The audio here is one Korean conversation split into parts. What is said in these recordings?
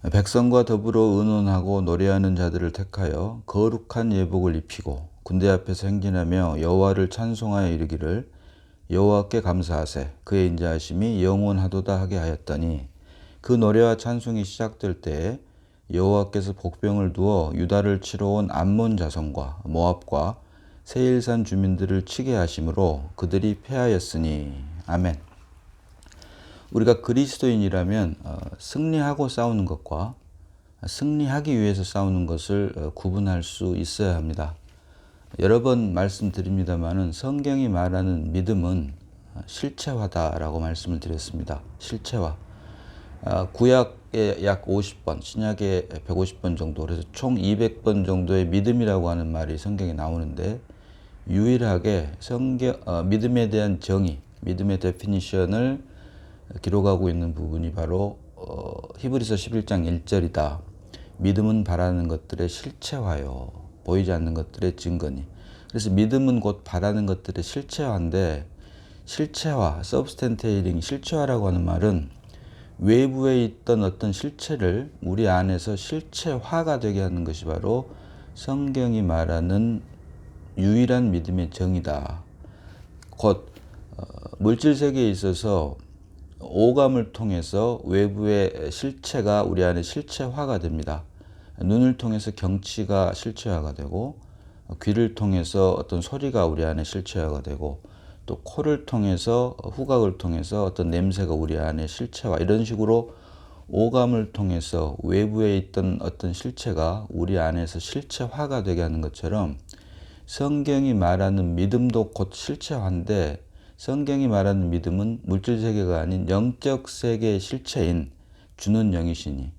백성과 더불어 의논하고 노래하는 자들을 택하여 거룩한 예복을 입히고 군대 앞에서 행진하며 여호와를 찬송하여 이르기를 여호와께 감사하세 그의 인자하심이 영원하도다 하게 하였더니 그 노래와 찬송이 시작될 때에 여호와께서 복병을 두어 유다를 치러 온 암몬 자손과 모압과 세일산 주민들을 치게 하심으로 그들이 패하였으니. 아멘. 우리가 그리스도인이라면 승리하고 싸우는 것과 승리하기 위해서 싸우는 것을 구분할 수 있어야 합니다. 여러 번 말씀드립니다마는 성경이 말하는 믿음은 실체화다라고 말씀을 드렸습니다. 실체화. 구약에 약 50번, 신약에 150번 정도, 그래서 총 200번 정도의 믿음이라고 하는 말이 성경에 나오는데 유일하게 믿음에 대한 정의, 믿음의 데피니션을 기록하고 있는 부분이 바로 히브리서 11장 1절이다. 믿음은 바라는 것들의 실체화요. 보이지 않는 것들의 증거니. 그래서 믿음은 곧 바라는 것들의 실체화인데 실체화, substantiating, 실체화라고 하는 말은 외부에 있던 어떤 실체를 우리 안에서 실체화가 되게 하는 것이 바로 성경이 말하는 유일한 믿음의 정의다. 곧 물질 세계에 있어서 오감을 통해서 외부의 실체가 우리 안에 실체화가 됩니다. 눈을 통해서 경치가 실체화가 되고 귀를 통해서 어떤 소리가 우리 안에 실체화가 되고 또 코를 통해서 후각을 통해서 어떤 냄새가 우리 안에 실체화 이런 식으로 오감을 통해서 외부에 있던 어떤 실체가 우리 안에서 실체화가 되게 하는 것처럼 성경이 말하는 믿음도 곧 실체화인데 성경이 말하는 믿음은 물질 세계가 아닌 영적 세계의 실체인 주는 영이시니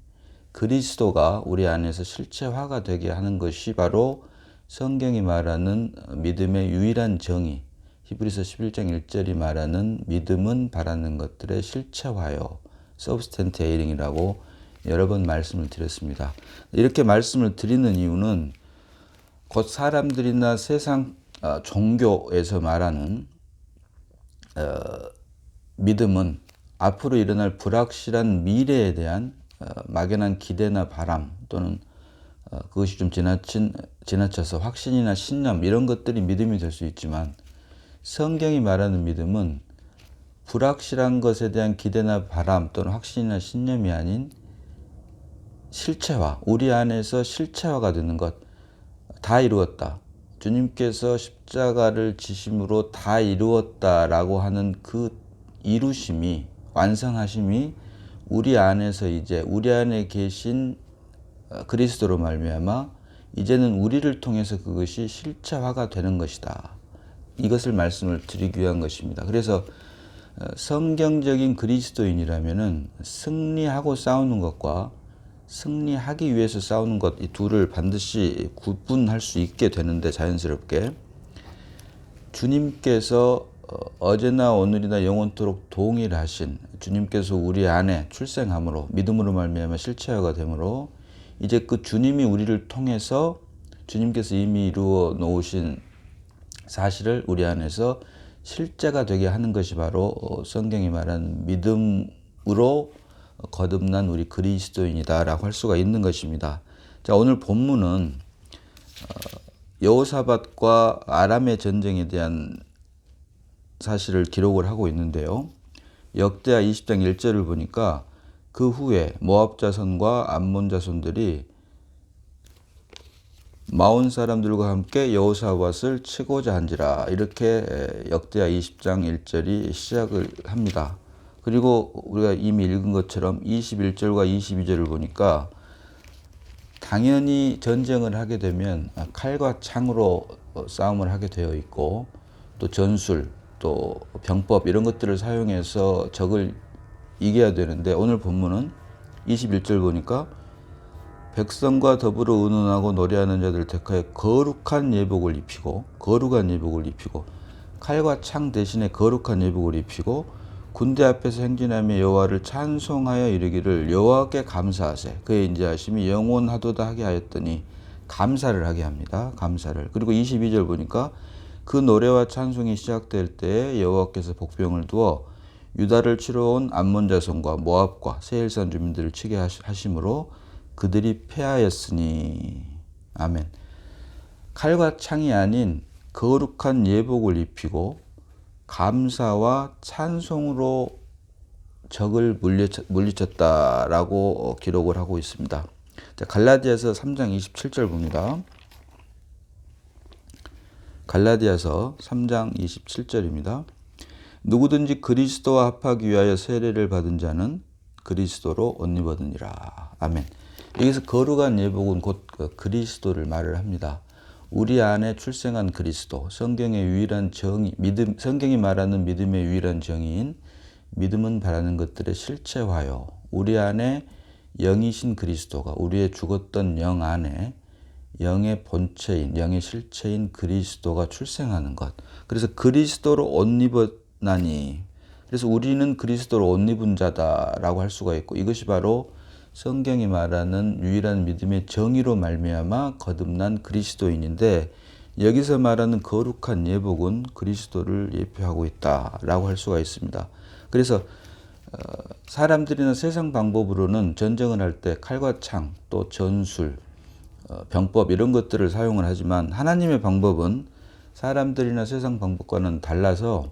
그리스도가 우리 안에서 실체화가 되게 하는 것이 바로 성경이 말하는 믿음의 유일한 정의, 히브리서 11장 1절이 말하는 믿음은 바라는 것들의 실체화요, substantiating이라고 여러 번 말씀을 드렸습니다. 이렇게 말씀을 드리는 이유는 곧 사람들이나 세상 종교에서 말하는 믿음은 앞으로 일어날 불확실한 미래에 대한 막연한 기대나 바람 또는 그것이 좀 지나쳐서 확신이나 신념 이런 것들이 믿음이 될 수 있지만 성경이 말하는 믿음은 불확실한 것에 대한 기대나 바람 또는 확신이나 신념이 아닌 실체화, 우리 안에서 실체화가 되는 것, 다 이루었다. 주님께서 십자가를 지심으로 다 이루었다라고 하는 그 이루심이, 완성하심이 우리 안에서 이제 우리 안에 계신 그리스도로 말미암아 이제는 우리를 통해서 그것이 실체화가 되는 것이다. 이것을 말씀을 드리기 위한 것입니다. 그래서 성경적인 그리스도인이라면은 승리하고 싸우는 것과 승리하기 위해서 싸우는 것, 이 둘을 반드시 구분할 수 있게 되는데 자연스럽게 주님께서 어제나 오늘이나 영원토록 동일하신 주님께서 우리 안에 출생함으로 믿음으로 말미암아 실체화가 되므로 이제 그 주님이 우리를 통해서 주님께서 이미 이루어 놓으신 사실을 우리 안에서 실제가 되게 하는 것이 바로 성경이 말하는 믿음으로 거듭난 우리 그리스도인이다라고 할 수가 있는 것입니다. 자, 오늘 본문은 여호사밧과 아람의 전쟁에 대한 사실을 기록을 하고 있는데요. 역대하 20장 1절을 보니까 그 후에 모압 자손과 암몬 자손들이 마온 사람들과 함께 여호사밧을 치고자 한지라 이렇게 역대하 20장 1절이 시작을 합니다. 그리고 우리가 이미 읽은 것처럼 21절과 22절을 보니까 당연히 전쟁을 하게 되면 칼과 창으로 싸움을 하게 되어 있고 또 전술, 또 병법 이런 것들을 사용해서 적을 이겨야 되는데 오늘 본문은 21절 보니까 백성과 더불어 의논하고 노래하는 자들 택하여 거룩한 예복을 입히고 칼과 창 대신에 거룩한 예복을 입히고 군대 앞에서 행진하며 여호와를 찬송하여 이르기를 여호와께 감사하세 그의 인자하심이 영원하도다 하게 하였더니 감사를 하게 합니다. 감사를. 그리고 22절 보니까 그 노래와 찬송이 시작될 때에 여호와께서 복병을 두어 유다를 치러 온 암몬 자손과 모압과 세일산 주민들을 치게 하심으로 그들이 패하였으니. 아멘. 칼과 창이 아닌 거룩한 예복을 입히고 감사와 찬송으로 적을 물리쳤다라고 기록을 하고 있습니다. 자, 갈라디아서 3장 27절 봅니다. 갈라디아서 3장 27절입니다. 누구든지 그리스도와 합하기 위하여 세례를 받은 자는 그리스도로 옷 입었느니라. 아멘. 여기서 거룩한 예복은 곧 그리스도를 말을 합니다. 우리 안에 출생한 그리스도, 성경의 유일한 정의, 성경이 말하는 믿음의 유일한 정의인 믿음은 바라는 것들의 실체화요. 우리 안에 영이신 그리스도가 우리의 죽었던 영 안에 영의 본체인, 영의 실체인 그리스도가 출생하는 것. 그래서 그리스도로 옷 입었나니. 그래서 우리는 그리스도로 옷 입은 자다라고 할 수가 있고, 이것이 바로 성경이 말하는 유일한 믿음의 정의로 말미암아 거듭난 그리스도인인데, 여기서 말하는 거룩한 예복은 그리스도를 예표하고 있다라고 할 수가 있습니다. 그래서 사람들이나 세상 방법으로는 전쟁을 할 때 칼과 창, 또 전술, 병법 이런 것들을 사용을 하지만 하나님의 방법은 사람들이나 세상 방법과는 달라서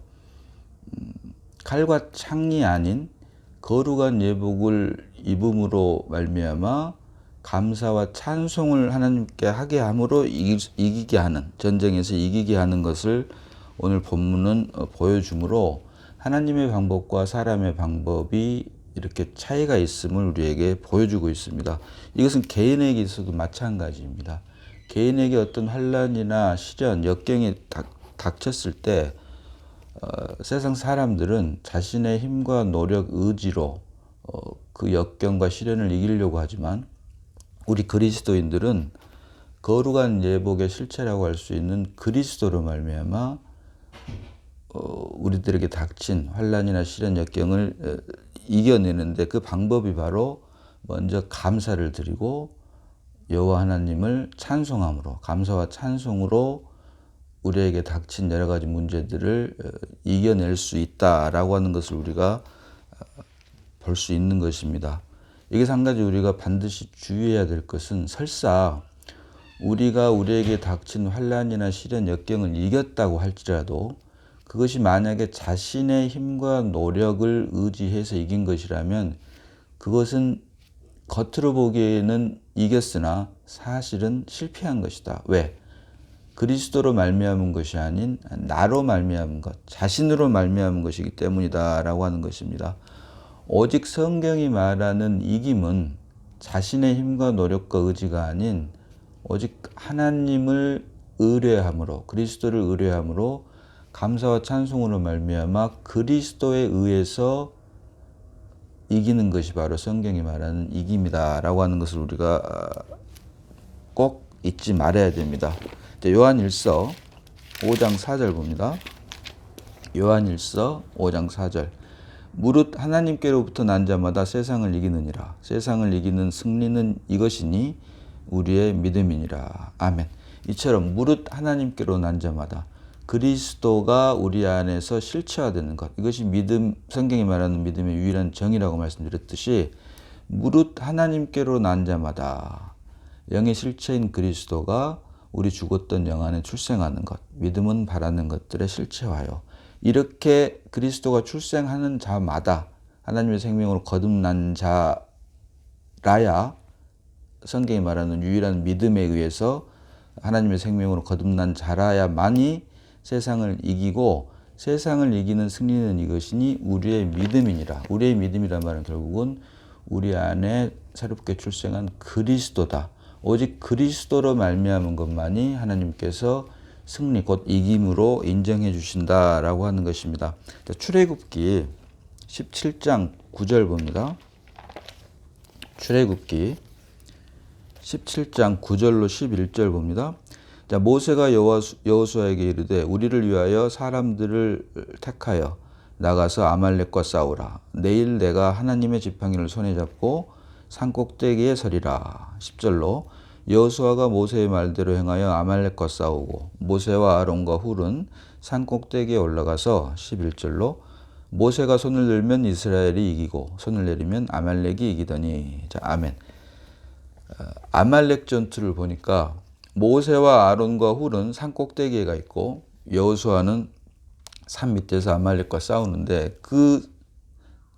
칼과 창이 아닌 거룩한 예복을 입음으로 말미암아 감사와 찬송을 하나님께 하게 함으로 이기게 하는, 전쟁에서 이기게 하는 것을 오늘 본문은 보여주므로 하나님의 방법과 사람의 방법이 이렇게 차이가 있음을 우리에게 보여주고 있습니다. 이것은 개인에게 있어도 마찬가지입니다. 개인에게 어떤 환난이나 시련, 역경이 닥쳤을 때 세상 사람들은 자신의 힘과 노력, 의지로 그 역경과 시련을 이기려고 하지만 우리 그리스도인들은 거룩한 예복의 실체라고 할 수 있는 그리스도로 말미암아 우리들에게 닥친 환난이나 시련, 역경을 이겨내는데 그 방법이 바로 먼저 감사를 드리고 여호와 하나님을 찬송함으로, 감사와 찬송으로 우리에게 닥친 여러 가지 문제들을 이겨낼 수 있다라고 하는 것을 우리가 볼 수 있는 것입니다. 여기서 한 가지 우리가 반드시 주의해야 될 것은, 설사 우리가 우리에게 닥친 환난이나 시련, 역경을 이겼다고 할지라도 그것이 만약에 자신의 힘과 노력을 의지해서 이긴 것이라면 그것은 겉으로 보기에는 이겼으나 사실은 실패한 것이다. 왜? 그리스도로 말미암은 것이 아닌 나로 말미암은 것, 자신으로 말미암은 것이기 때문이다라고 하는 것입니다. 오직 성경이 말하는 이김은 자신의 힘과 노력과 의지가 아닌 오직 하나님을 의뢰함으로, 그리스도를 의뢰함으로 감사와 찬송으로 말미암아 그리스도에 의해서 이기는 것이 바로 성경이 말하는 이김이다라고 하는 것을 우리가 꼭 잊지 말아야 됩니다. 요한일서 5장 4절 봅니다. 요한일서 5장 4절. 무릇 하나님께로부터 난 자마다 세상을 이기느니라. 세상을 이기는 승리는 이것이니 우리의 믿음이니라. 아멘. 이처럼 무릇 하나님께로 난 자마다 그리스도가 우리 안에서 실체화되는 것, 이것이 믿음, 성경이 말하는 믿음의 유일한 정의라고 말씀드렸듯이 무릇 하나님께로 난 자마다 영의 실체인 그리스도가 우리 죽었던 영 안에 출생하는 것, 믿음은 바라는 것들의 실체화요. 이렇게 그리스도가 출생하는 자마다 하나님의 생명으로 거듭난 자라야 성경이 말하는 유일한 믿음에 의해서 하나님의 생명으로 거듭난 자라야만이 세상을 이기고, 세상을 이기는 승리는 이것이니 우리의 믿음이니라. 우리의 믿음이란 말은 결국은 우리 안에 새롭게 출생한 그리스도다. 오직 그리스도로 말미암은 것만이 하나님께서 승리, 곧 이김으로 인정해 주신다라고 하는 것입니다. 출애굽기 17장 9절 봅니다. 출애굽기 17장 9절로 11절 봅니다. 자, 모세가 여호수아에게 이르되 우리를 위하여 사람들을 택하여 나가서 아말렉과 싸우라. 내일 내가 하나님의 지팡이를 손에 잡고 산 꼭대기에 서리라. 10절로 여호수아가 모세의 말대로 행하여 아말렉과 싸우고 모세와 아론과 훌은 산 꼭대기에 올라가서 11절로 모세가 손을 들면 이스라엘이 이기고 손을 내리면 아말렉이 이기더니. 자, 아멘. 아말렉 전투를 보니까 모세와 아론과 훌은 산 꼭대기에 가 있고 여호수아는 산 밑에서 아말렉과 싸우는데 그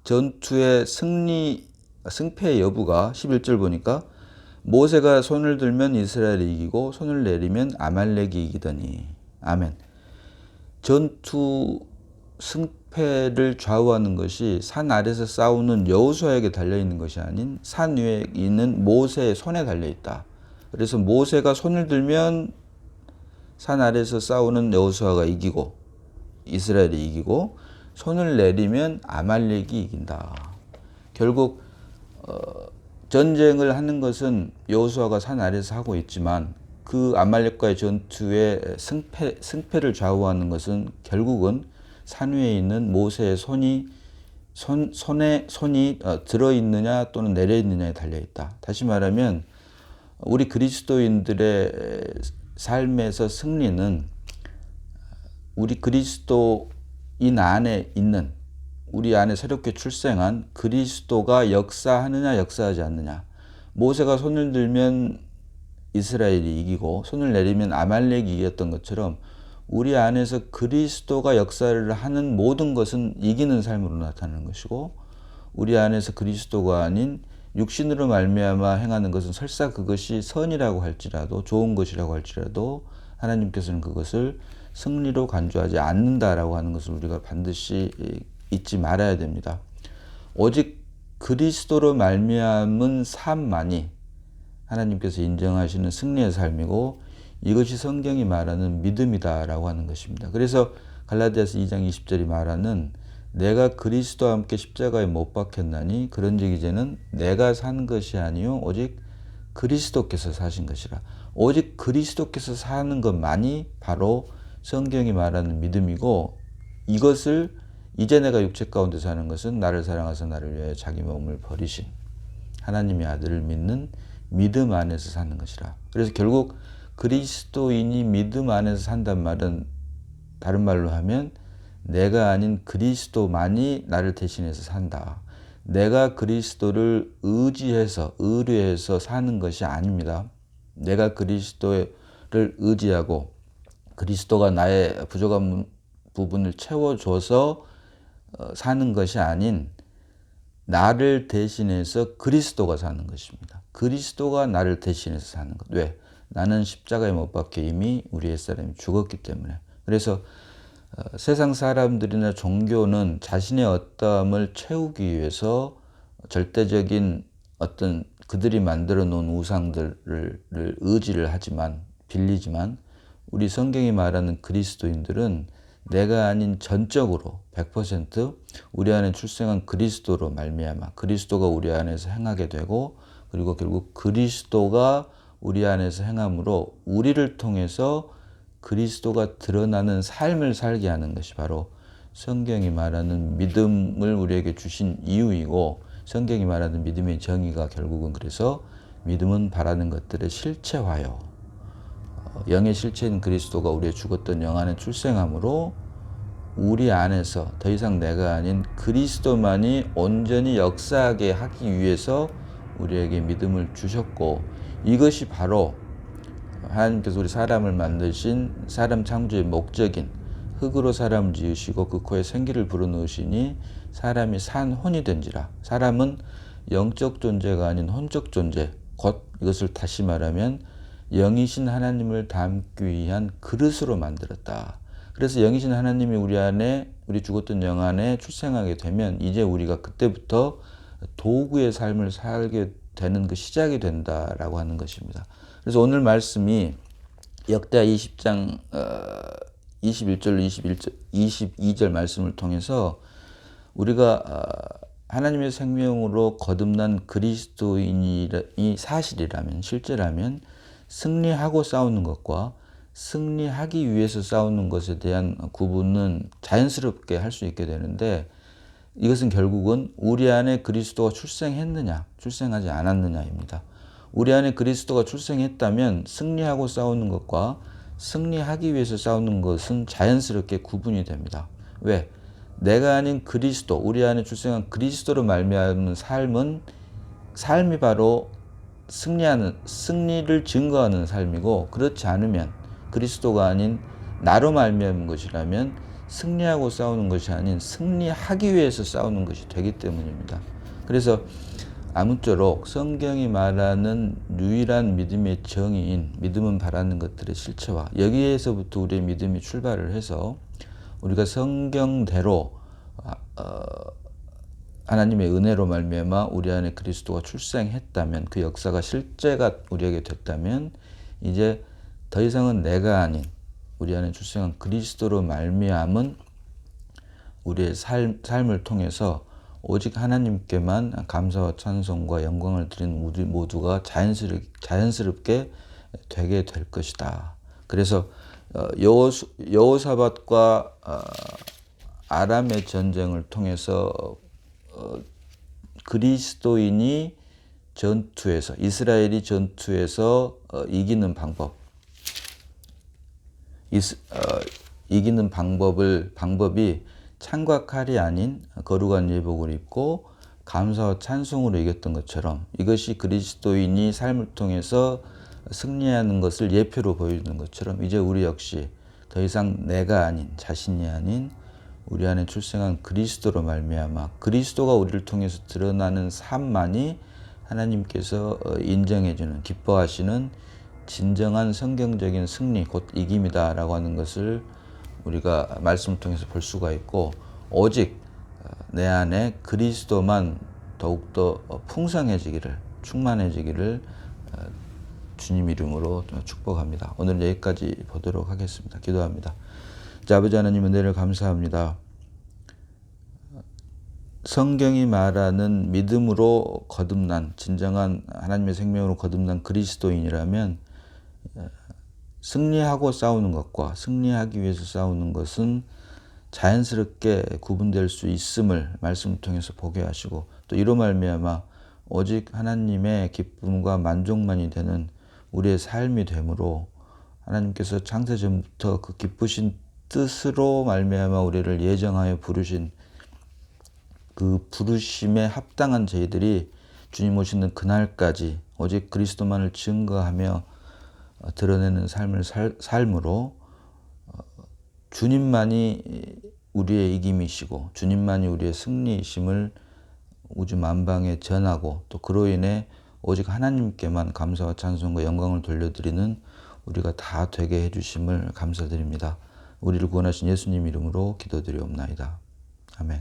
전투의 승패 여부가 11절 보니까 모세가 손을 들면 이스라엘이 이기고 손을 내리면 아말렉이 이기더니. 아멘. 전투 승패를 좌우하는 것이 산 아래에서 싸우는 여호수아에게 달려있는 것이 아닌 산 위에 있는 모세의 손에 달려있다. 그래서 모세가 손을 들면 산 아래에서 싸우는 여호수아가 이기고 이스라엘이 이기고 손을 내리면 아말렉이 이긴다. 결국 전쟁을 하는 것은 여호수아가 산 아래에서 하고 있지만 그 아말렉과의 전투의 승패를 좌우하는 것은 결국은 산 위에 있는 모세의 손에 손이 들어 있느냐 또는 내려 있느냐에 달려 있다. 다시 말하면 우리 그리스도인들의 삶에서 승리는 우리 그리스도인 안에 있는, 우리 안에 새롭게 출생한 그리스도가 역사하느냐 역사하지 않느냐. 모세가 손을 들면 이스라엘이 이기고 손을 내리면 아말렉이 이겼던 것처럼 우리 안에서 그리스도가 역사를 하는 모든 것은 이기는 삶으로 나타나는 것이고, 우리 안에서 그리스도가 아닌 육신으로 말미암아 행하는 것은 설사 그것이 선이라고 할지라도 좋은 것이라고 할지라도 하나님께서는 그것을 승리로 간주하지 않는다라고 하는 것을 우리가 반드시 잊지 말아야 됩니다. 오직 그리스도로 말미암은 삶만이 하나님께서 인정하시는 승리의 삶이고 이것이 성경이 말하는 믿음이다라고 하는 것입니다. 그래서 갈라디아서 2장 20절이 말하는 내가 그리스도와 함께 십자가에 못 박혔나니 그런즉 이제는 내가 산 것이 아니요 오직 그리스도께서 사신 것이라. 오직 그리스도께서 사는 것만이 바로 성경이 말하는 믿음이고, 이것을 이제 내가 육체 가운데 사는 것은 나를 사랑하사 나를 위하여 자기 몸을 버리신 하나님의 아들을 믿는 믿음 안에서 사는 것이라. 그래서 결국 그리스도인이 믿음 안에서 산단 말은 다른 말로 하면 내가 아닌 그리스도만이 나를 대신해서 산다. 내가 그리스도를 의뢰해서 사는 것이 아닙니다. 내가 그리스도를 의지하고 그리스도가 나의 부족한 부분을 채워줘서 사는 것이 아닌 나를 대신해서 그리스도가 사는 것입니다. 그리스도가 나를 대신해서 사는 것. 왜? 나는 십자가에 못 박혀 이미 우리 옛사람이 죽었기 때문에. 그래서 세상 사람들이나 종교는 자신의 어떠함을 채우기 위해서 절대적인 어떤 그들이 만들어 놓은 우상들을 의지를 하지만, 빌리지만, 우리 성경이 말하는 그리스도인들은 내가 아닌 전적으로 100% 우리 안에 출생한 그리스도로 말미암아 그리스도가 우리 안에서 행하게 되고, 그리고 결국 그리스도가 우리 안에서 행함으로 우리를 통해서 그리스도가 드러나는 삶을 살게 하는 것이 바로 성경이 말하는 믿음을 우리에게 주신 이유이고, 성경이 말하는 믿음의 정의가 결국은 그래서 믿음은 바라는 것들의 실체화요. 영의 실체인 그리스도가 우리의 죽었던 영 안에 출생함으로 우리 안에서 더 이상 내가 아닌 그리스도만이 온전히 역사하게 하기 위해서 우리에게 믿음을 주셨고, 이것이 바로 하나님께서 우리 사람을 만드신 사람 창조의 목적인 흙으로 사람을 지으시고 그 코에 생기를 불어넣으시니 사람이 산 혼이 된지라. 사람은 영적 존재가 아닌 혼적 존재, 곧 이것을 다시 말하면 영이신 하나님을 담기 위한 그릇으로 만들었다. 그래서 영이신 하나님이 우리 안에, 우리 죽었던 영 안에 출생하게 되면 이제 우리가 그때부터 도구의 삶을 살게 되는 그 시작이 된다라고 하는 것입니다. 그래서 오늘 말씀이 역대하 20장 21절 22절 말씀을 통해서 우리가 하나님의 생명으로 거듭난 그리스도인이 사실이라면, 실제라면 승리하고 싸우는 것과 승리하기 위해서 싸우는 것에 대한 구분은 자연스럽게 할 수 있게 되는데, 이것은 결국은 우리 안에 그리스도가 출생했느냐 출생하지 않았느냐입니다. 우리 안에 그리스도가 출생했다면 승리하고 싸우는 것과 승리하기 위해서 싸우는 것은 자연스럽게 구분이 됩니다. 왜? 내가 아닌 그리스도, 우리 안에 출생한 그리스도로 말미암은 삶이 바로 승리를 증거하는 삶이고, 그렇지 않으면 그리스도가 아닌 나로 말미암은 것이라면 승리하고 싸우는 것이 아닌 승리하기 위해서 싸우는 것이 되기 때문입니다. 그래서 아무쪼록 성경이 말하는 유일한 믿음의 정의인 믿음은 바라는 것들의 실체와 여기에서부터 우리의 믿음이 출발을 해서 우리가 성경대로 하나님의 은혜로 말미암아 우리 안에 그리스도가 출생했다면, 그 역사가 실제가 우리에게 됐다면, 이제 더 이상은 내가 아닌 우리 안에 출생한 그리스도로 말미암은 우리의 삶을 통해서 오직 하나님께만 감사와 찬송과 영광을 드리는 우리 모두가 자연스럽게 되게 될 것이다. 그래서 여호사밧과 아람의 전쟁을 통해서 그리스도인이 이스라엘이 전투에서 이기는 방법이 창과 칼이 아닌 거룩한 예복을 입고 감사와 찬송으로 이겼던 것처럼, 이것이 그리스도인이 삶을 통해서 승리하는 것을 예표로 보여주는 것처럼, 이제 우리 역시 더 이상 내가 아닌, 자신이 아닌 우리 안에 출생한 그리스도로 말미암아 그리스도가 우리를 통해서 드러나는 삶만이 하나님께서 인정해주는, 기뻐하시는 진정한 성경적인 승리, 곧 이김이다라고 하는 것을 우리가 말씀을 통해서 볼 수가 있고, 오직 내 안에 그리스도만 더욱더 풍성해지기를, 충만해지기를 주님 이름으로 축복합니다. 오늘 여기까지 보도록 하겠습니다. 기도합니다. 자, 아버지 하나님, 은혜를 감사합니다. 성경이 말하는 믿음으로 거듭난, 진정한 하나님의 생명으로 거듭난 그리스도인이라면 승리하고 싸우는 것과 승리하기 위해서 싸우는 것은 자연스럽게 구분될 수 있음을 말씀을 통해서 보게 하시고, 또 이로 말미암아 오직 하나님의 기쁨과 만족만이 되는 우리의 삶이 되므로, 하나님께서 창세전부터 그 기쁘신 뜻으로 말미암아 우리를 예정하여 부르신 그 부르심에 합당한 저희들이 주님 오시는 그날까지 오직 그리스도만을 증거하며 드러내는 삶으로 주님만이 우리의 이김이시고 주님만이 우리의 승리이심을 우주 만방에 전하고, 또 그로 인해 오직 하나님께만 감사와 찬송과 영광을 돌려드리는 우리가 다 되게 해주심을 감사드립니다. 우리를 구원하신 예수님 이름으로 기도드리옵나이다. 아멘.